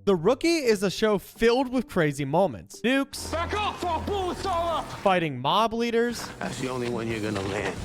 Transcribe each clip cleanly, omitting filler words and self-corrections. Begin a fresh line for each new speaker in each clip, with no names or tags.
The Rookie is a show filled with crazy moments. Nukes,
Back off or I'll blow us all up!
fighting mob leaders,
That's the only one you're gonna land.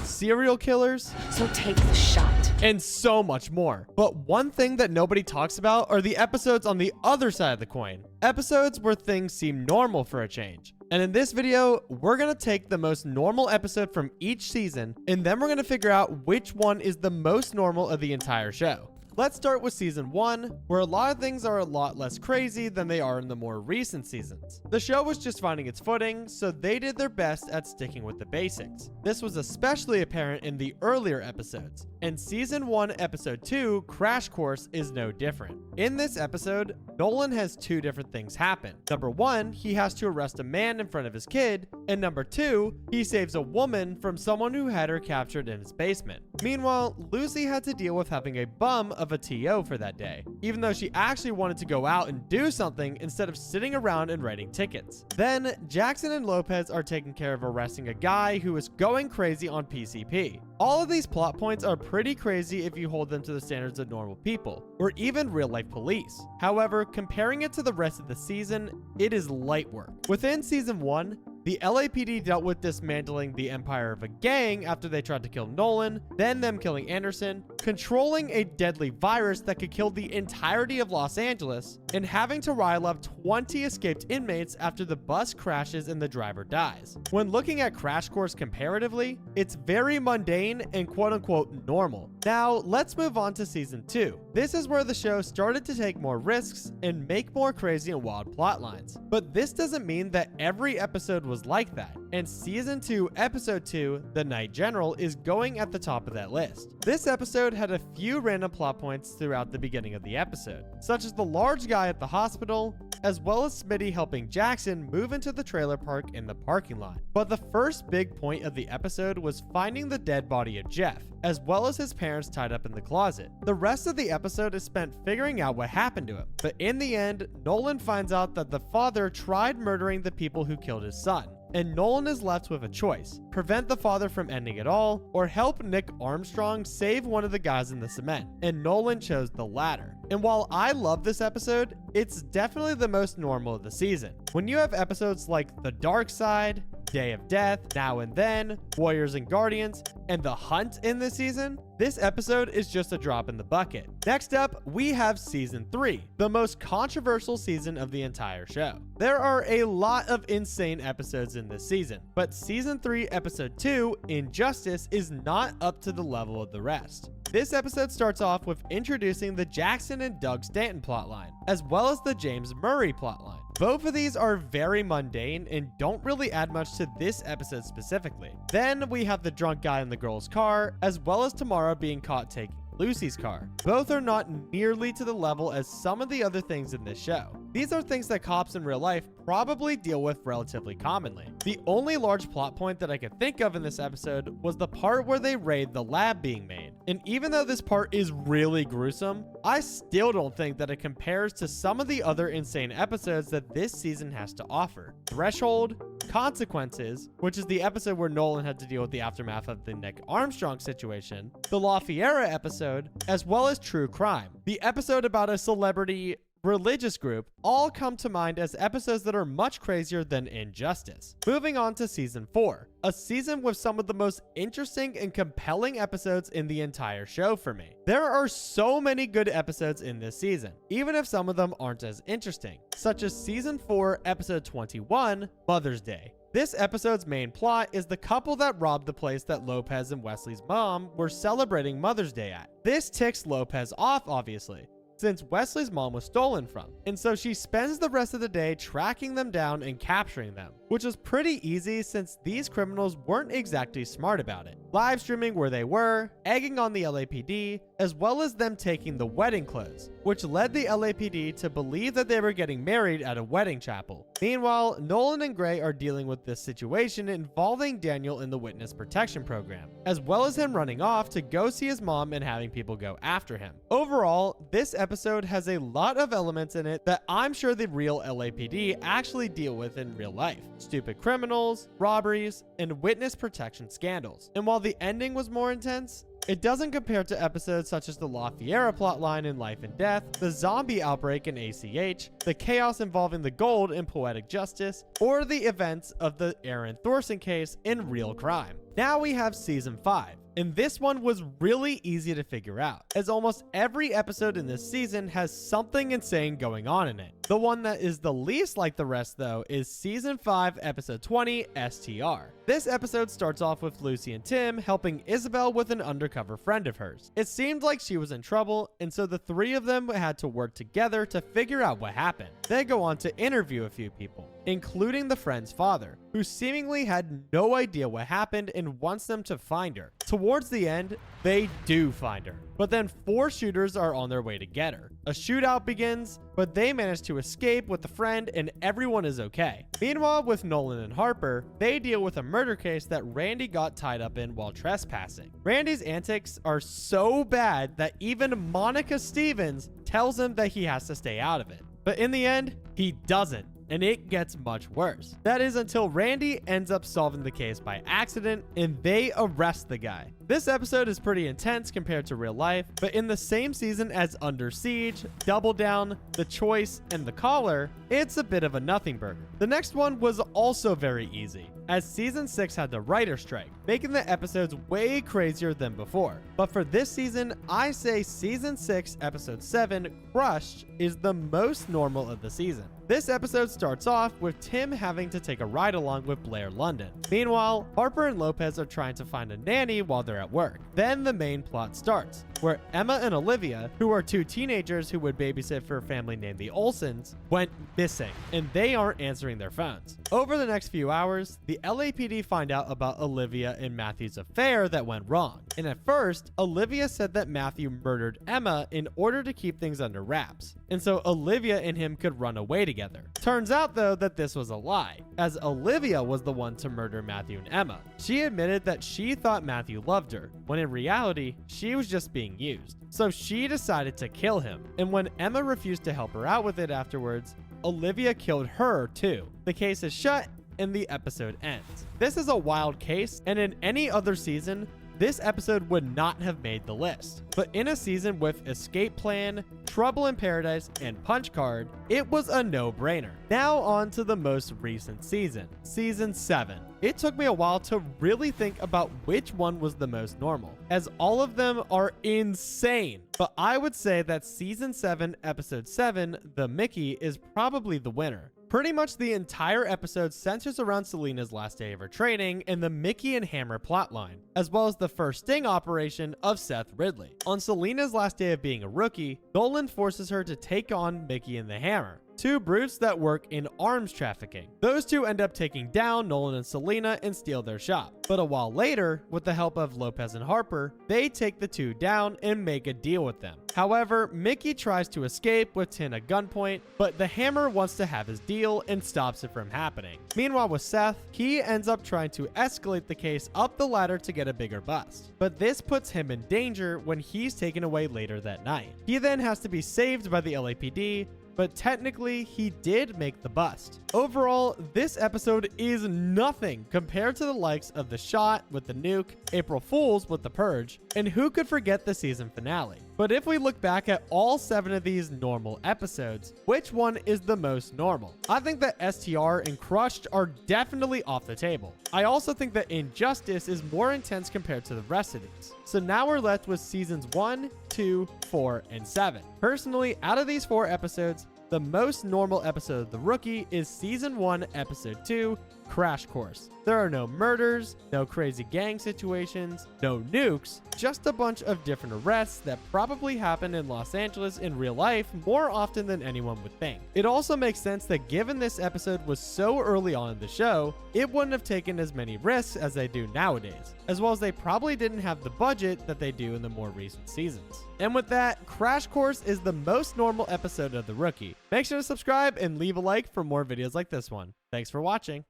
serial killers,
So take the shot.
and so much more. But one thing that nobody talks about are the episodes on the other side of the coin. Episodes where things seem normal for a change. And in this video, we're gonna take the most normal episode from each season, and then we're gonna figure out which one is the most normal of the entire show. Let's start with season 1, where a lot of things are a lot less crazy than they are in the more recent seasons. The show was just finding its footing, so they did their best at sticking with the basics. This was especially apparent in the earlier episodes, and season 1 episode 2, Crash Course, is no different. In this episode, Nolan has two different things happen. Number 1, he has to arrest a man in front of his kid, and number 2, he saves a woman from someone who had her captured in his basement. Meanwhile, Lucy had to deal with having a bum of a TO for that day, even though she actually wanted to go out and do something instead of sitting around and writing tickets. Then, Jackson and Lopez are taking care of arresting a guy who is going crazy on PCP. All of these plot points are pretty crazy if you hold them to the standards of normal people, or even real-life police. However, comparing it to the rest of the season, it is light work. Within season 1, the LAPD dealt with dismantling the empire of a gang after they tried to kill Nolan, then them killing Anderson, controlling a deadly virus that could kill the entirety of Los Angeles, and having to rile up 20 escaped inmates after the bus crashes and the driver dies. When looking at Crash Course comparatively, it's very mundane and quote-unquote normal. Now, let's move on to season 2. This is where the show started to take more risks and make more crazy and wild plot lines. But this doesn't mean that every episode was like that, and season 2 episode 2, The Night General, is going at the top of that list. This episode had a few random plot points throughout the beginning of the episode, such as the large guy at the hospital, as well as Smitty helping Jackson move into the trailer park in the parking lot. But the first big point of the episode was finding the dead body of Jeff, as well as his parents tied up in the closet. The rest of the episode is spent figuring out what happened to him, but in the end, Nolan finds out that the father tried murdering the people who killed his son. And Nolan is left with a choice: prevent the father from ending it all, or help Nick Armstrong save one of the guys in the cement. And Nolan chose the latter. And while I love this episode, it's definitely the most normal of the season. When you have episodes like The Dark Side, Day of Death, Now and Then, Warriors and Guardians, and The Hunt in this season, this episode is just a drop in the bucket. Next up, we have season 3, the most controversial season of the entire show. There are a lot of insane episodes in this season, but season 3 episode 2, Injustice, is not up to the level of the rest. This episode starts off with introducing the Jackson and Doug Stanton plotline, as well as the James Murray plotline. Both of these are very mundane and don't really add much to this episode specifically. Then we have the drunk guy in the girl's car, as well as Tamara being caught taking Lucy's car. Both are not nearly to the level as some of the other things in this show. These are things that cops in real life probably deal with relatively commonly. The only large plot point that I could think of in this episode was the part where they raid the lab being made. And even though this part is really gruesome, I still don't think that it compares to some of the other insane episodes that this season has to offer. Threshold, Consequences, which is the episode where Nolan had to deal with the aftermath of the Nick Armstrong situation, the La Fiera episode, as well as True Crime, the episode about a celebrity religious group, all come to mind as episodes that are much crazier than Injustice. Moving on to season 4, a season with some of the most interesting and compelling episodes in the entire show for me. There are so many good episodes in this season, even if some of them aren't as interesting, such as season 4 episode 21, Mother's Day. This episode's main plot is the couple that robbed the place that Lopez and Wesley's mom were celebrating Mother's Day at. This ticks Lopez off, obviously, since Wesley's mom was stolen from, and so she spends the rest of the day tracking them down and capturing them, which was pretty easy since these criminals weren't exactly smart about it. Live streaming where they were, egging on the LAPD, as well as them taking the wedding clothes, which led the LAPD to believe that they were getting married at a wedding chapel. Meanwhile, Nolan and Gray are dealing with this situation involving Daniel in the witness protection program, as well as him running off to go see his mom and having people go after him. Overall, this episode has a lot of elements in it that I'm sure the real LAPD actually deal with in real life. Stupid criminals, robberies, and witness protection scandals. And while the ending was more intense, It doesn't compare to episodes such as the La Fiera plotline in Life and Death, the zombie outbreak in ACH, the chaos involving the gold in Poetic Justice, or the events of the Aaron Thorson case in Real Crime. Now we have Season 5. And this one was really easy to figure out, as almost every episode in this season has something insane going on in it. The one that is the least like the rest, though, is Season 5, Episode 20, STR. This episode starts off with Lucy and Tim helping Isabel with an undercover friend of hers. It seemed like she was in trouble, and so the three of them had to work together to figure out what happened. They go on to interview a few people, including the friend's father, who seemingly had no idea what happened and wants them to find her. Towards the end, they do find her, but then 4 shooters are on their way to get her. A shootout begins, but they manage to escape with the friend and everyone is okay. Meanwhile, with Nolan and Harper, they deal with a murder case that Randy got tied up in while trespassing. Randy's antics are so bad that even Monica Stevens tells him that he has to stay out of it. But in the end, he doesn't. And it gets much worse. That is until Randy ends up solving the case by accident and they arrest the guy. This episode is pretty intense compared to real life, but in the same season as Under Siege, Double Down, The Choice, and The Caller, it's a bit of a nothing burger. The next one was also very easy, as Season 6 had the writer's strike, making the episodes way crazier than before. But for this season, I say Season 6, Episode 7, Crushed, is the most normal of the season. This episode starts off with Tim having to take a ride along with Blair London. Meanwhile, Harper and Lopez are trying to find a nanny while they're at work. Then the main plot starts, where Emma and Olivia, who are 2 teenagers who would babysit for a family named the Olsons, went missing, and they aren't answering their phones. Over the next few hours, the LAPD find out about Olivia and Matthew's affair that went wrong. And at first, Olivia said that Matthew murdered Emma in order to keep things under wraps, and so Olivia and him could run away together. Turns out, though, that this was a lie, as Olivia was the one to murder Matthew and Emma. She admitted that she thought Matthew loved her, when in reality, she was just being used. So she decided to kill him, and when Emma refused to help her out with it afterwards, Olivia killed her too. The case is shut, and the episode ends. This is a wild case, and in any other season, this episode would not have made the list. But in a season with Escape Plan, Trouble in Paradise, and Punch Card, it was a no-brainer. Now on to the most recent season, Season 7. It took me a while to really think about which one was the most normal, as all of them are insane. But I would say that Season 7, Episode 7, The Mickey, is probably the winner. Pretty much the entire episode centers around Selena's last day of her training and the Mickey and Hammer plotline, as well as the first sting operation of Seth Ridley. On Selena's last day of being a rookie, Nolan forces her to take on Mickey and the Hammer, 2 brutes that work in arms trafficking. Those 2 end up taking down Nolan and Selena and steal their shop. But a while later, with the help of Lopez and Harper, they take the 2 down and make a deal with them. However, Mickey tries to escape with Tin at gunpoint, but the Hammer wants to have his deal and stops it from happening. Meanwhile with Seth, he ends up trying to escalate the case up the ladder to get a bigger bust. But this puts him in danger when he's taken away later that night. He then has to be saved by the LAPD, but technically he did make the bust. Overall, this episode is nothing compared to the likes of The Shot with the nuke, April Fools with the Purge, and who could forget the season finale. But if we look back at all 7 of these normal episodes, which one is the most normal? I think that STR and Crushed are definitely off the table. I also think that Injustice is more intense compared to the rest of these. So now we're left with seasons 1, 2, 4, and 7. Personally, out of these 4 episodes, the most normal episode of The Rookie is Season 1, Episode 2, Crash Course. There are no murders, no crazy gang situations, no nukes, just a bunch of different arrests that probably happen in Los Angeles in real life more often than anyone would think. It also makes sense that given this episode was so early on in the show, it wouldn't have taken as many risks as they do nowadays, as well as they probably didn't have the budget that they do in the more recent seasons. And with that, Crash Course is the most normal episode of The Rookie. Make sure to subscribe and leave a like for more videos like this one. Thanks for watching.